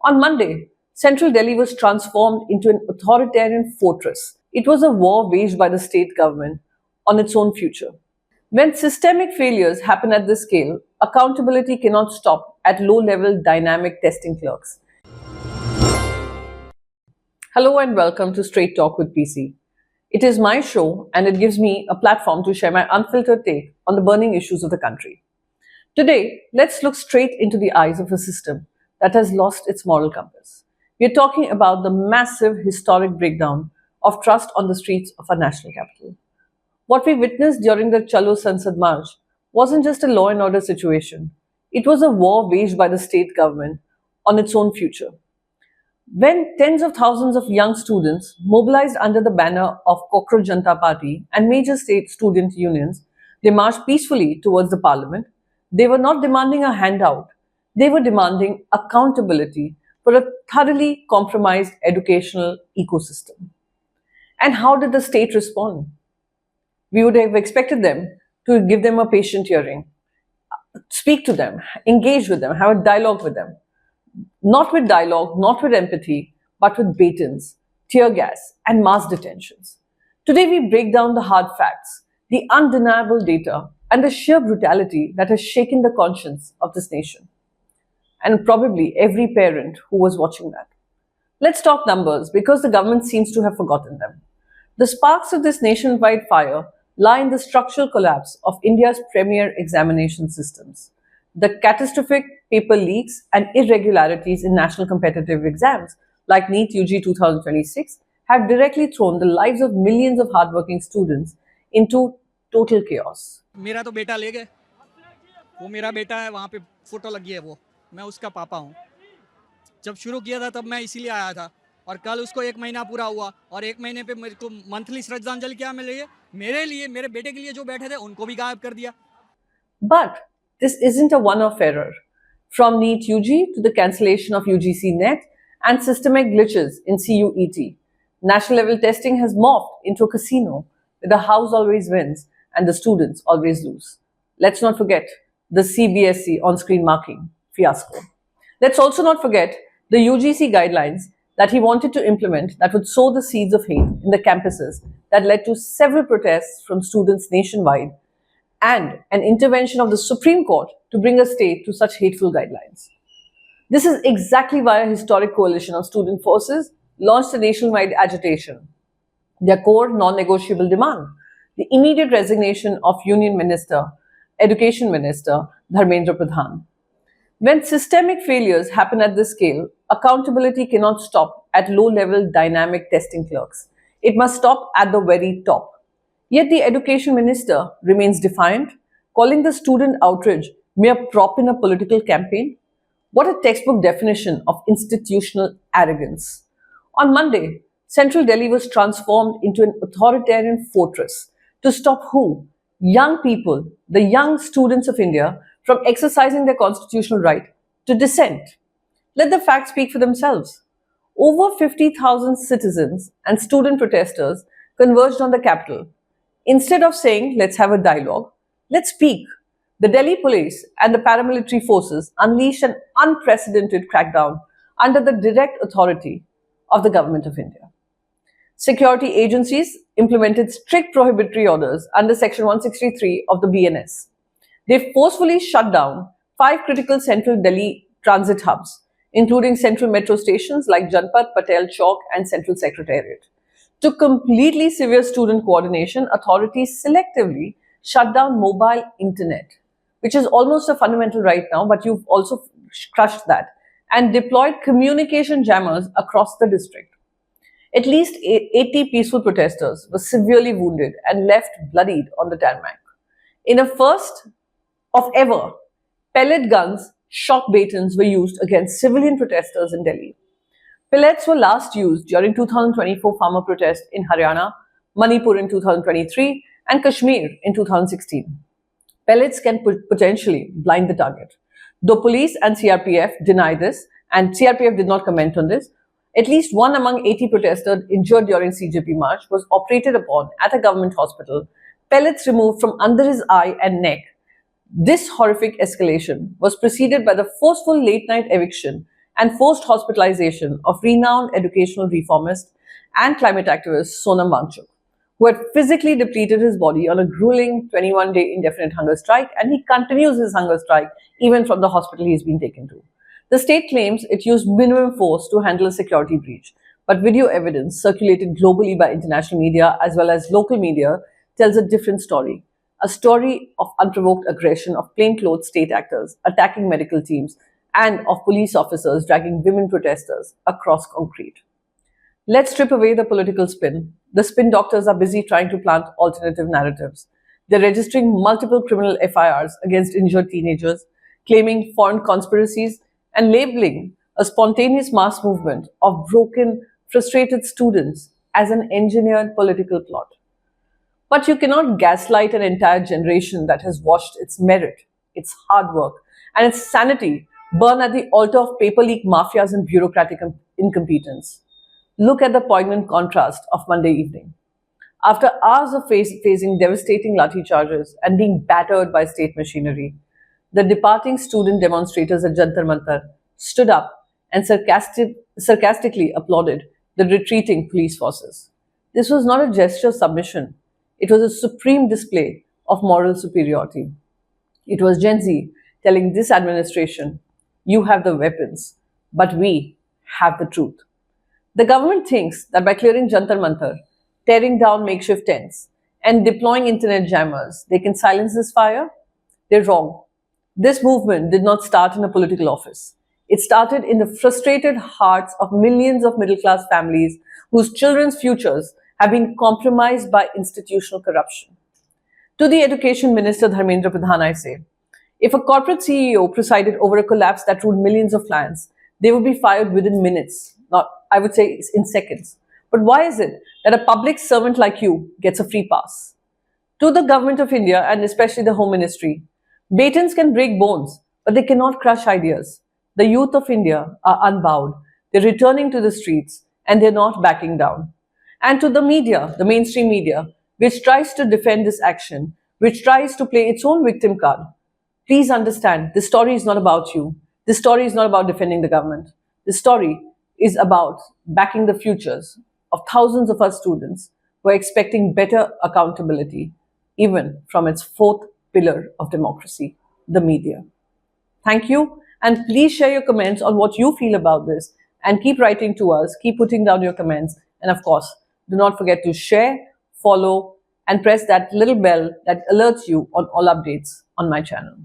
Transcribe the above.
On Monday, central Delhi was transformed into an authoritarian fortress. It was a war waged by the state government on its own future. When systemic failures happen at this scale, accountability cannot stop at low level dynamic testing clerks. Hello and welcome to Straight Talk with PC. It is my show and it gives me a platform to share my unfiltered take on the burning issues of the country. Today, let's look straight into the eyes of a system that has lost its moral compass. We are talking about the massive historic breakdown of trust on the streets of our national capital. What we witnessed during the Chalo Sansad March wasn't just a law and order situation, it was a war waged by the state government on its own future. When tens of thousands of young students mobilized under the banner of Cockroach Janata Party and major state student unions, they marched peacefully towards the parliament. They were not demanding a handout, they were demanding accountability for a thoroughly compromised educational ecosystem. And how did the state respond? We would have expected them to give them a patient hearing, speak to them, engage with them, have a dialogue with them. Not with dialogue, not with empathy, but with batons, tear gas, and mass detentions. Today, we break down the hard facts, the undeniable data, and the sheer brutality that has shaken the conscience of this nation. And probably every parent who was watching that. Let's talk numbers because the government seems to have forgotten them. The sparks of this nationwide fire lie in the structural collapse of India's premier examination systems. The catastrophic paper leaks and irregularities in national competitive exams like NEET UG 2026 have directly thrown the lives of millions of hardworking students into total chaos. मेरा तो बेटा ले गए, वो मेरा बेटा है, वहाँ पे फोटो लगी है, वो मैं उसका पापा हूँ। जब शुरू किया था तब मैं इसीलिए आया था और कल उसको 1 महीना पूरा हुआ और 1 महीने पे मेरे को मंथली श्रद्धांजलि क्या मिलेगी, मेरे लिए, मेरे बेटे के लिए जो बैठे थे उनको भी गायब कर दिया। But this isn't a one-off error. From NEET UG to the cancellation of UGC NET and systemic glitches in CUET, national level testing has morphed into a casino where the house always wins and the students always lose. Let's not forget the CBSE on-screen marking fiasco. Let's also not forget the UGC guidelines that he wanted to implement that would sow the seeds of hate in the campuses that led to several protests from students nationwide and an intervention of the Supreme Court to bring a stay to such hateful guidelines. This is exactly why a historic coalition of student forces launched a nationwide agitation. Their core non-negotiable demand, the immediate resignation of Union Minister, Education Minister Dharmendra Pradhan. When systemic failures happen at this scale, accountability cannot stop at low-level dynamic testing clerks. It must stop at the very top. Yet the education minister remains defiant, calling the student outrage mere prop in a political campaign. What a textbook definition of institutional arrogance. On Monday, central Delhi was transformed into an authoritarian fortress to stop who? Young people, the young students of India, from exercising their constitutional right to dissent. Let the facts speak for themselves. Over 50,000 citizens and student protesters converged on the capital. Instead of saying, let's have a dialogue, let's speak. The Delhi police and the paramilitary forces unleashed an unprecedented crackdown under the direct authority of the Government of India. Security agencies implemented strict prohibitory orders under Section 163 of the BNS. They forcefully shut down 5 critical central Delhi transit hubs, including central metro stations like Janpat, Patel Chowk, and Central Secretariat. To completely severe student coordination, authorities selectively shut down mobile internet, which is almost a fundamental right now, but you've also crushed that, and deployed communication jammers across the district. At least 80 peaceful protesters were severely wounded and left bloodied on the tarmac. In a first of ever, pellet guns, shock batons were used against civilian protesters in Delhi. Pellets were last used during 2024 farmer protest in Haryana, Manipur in 2023, and Kashmir in 2016. Pellets can potentially blind the target. Though police and CRPF deny this, and CRPF did not comment on this, at least one among 80 protesters injured during CJP march was operated upon at a government hospital, pellets removed from under his eye and neck. This horrific escalation was preceded by the forceful late-night eviction and forced hospitalization of renowned educational reformist and climate activist Sonam Wangchuk, who had physically depleted his body on a grueling 21-day indefinite hunger strike, and he continues his hunger strike even from the hospital he's been taken to. The state claims it used minimum force to handle a security breach, but video evidence circulated globally by international media as well as local media tells a different story. A story of unprovoked aggression of plainclothes state actors attacking medical teams and of police officers dragging women protesters across concrete. Let's strip away the political spin. The spin doctors are busy trying to plant alternative narratives. They're registering multiple criminal FIRs against injured teenagers, claiming foreign conspiracies, and labeling a spontaneous mass movement of broken, frustrated students as an engineered political plot. But you cannot gaslight an entire generation that has watched its merit, its hard work, and its sanity burn at the altar of paper leak mafias and bureaucratic incompetence. Look at the poignant contrast of Monday evening. After hours of facing devastating lathi charges and being battered by state machinery, the departing student demonstrators at Jantar Mantar stood up and sarcastically applauded the retreating police forces. This was not a gesture of submission. It was a supreme display of moral superiority. It was Gen Z telling this administration, you have the weapons, but we have the truth. The government thinks that by clearing Jantar Mantar, tearing down makeshift tents, and deploying internet jammers, they can silence this fire. They're wrong. This movement did not start in a political office. It started in the frustrated hearts of millions of middle class families whose children's futures have been compromised by institutional corruption. To the Education Minister Dharmendra Pradhan, I say, if a corporate CEO presided over a collapse that ruled millions of clients, they would be fired within minutes, not, I would say, in seconds. But why is it that a public servant like you gets a free pass? To the Government of India and especially the Home Ministry, batons can break bones, but they cannot crush ideas. The youth of India are unbowed. They're returning to the streets and they're not backing down. And to the media, the mainstream media, which tries to defend this action, which tries to play its own victim card, please understand this story is not about you. This story is not about defending the government. This story is about backing the futures of thousands of our students who are expecting better accountability, even from its fourth pillar of democracy, the media. Thank you, and please share your comments on what you feel about this, and keep writing to us, keep putting down your comments, and of course, do not forget to share, follow, and press that little bell that alerts you on all updates on my channel.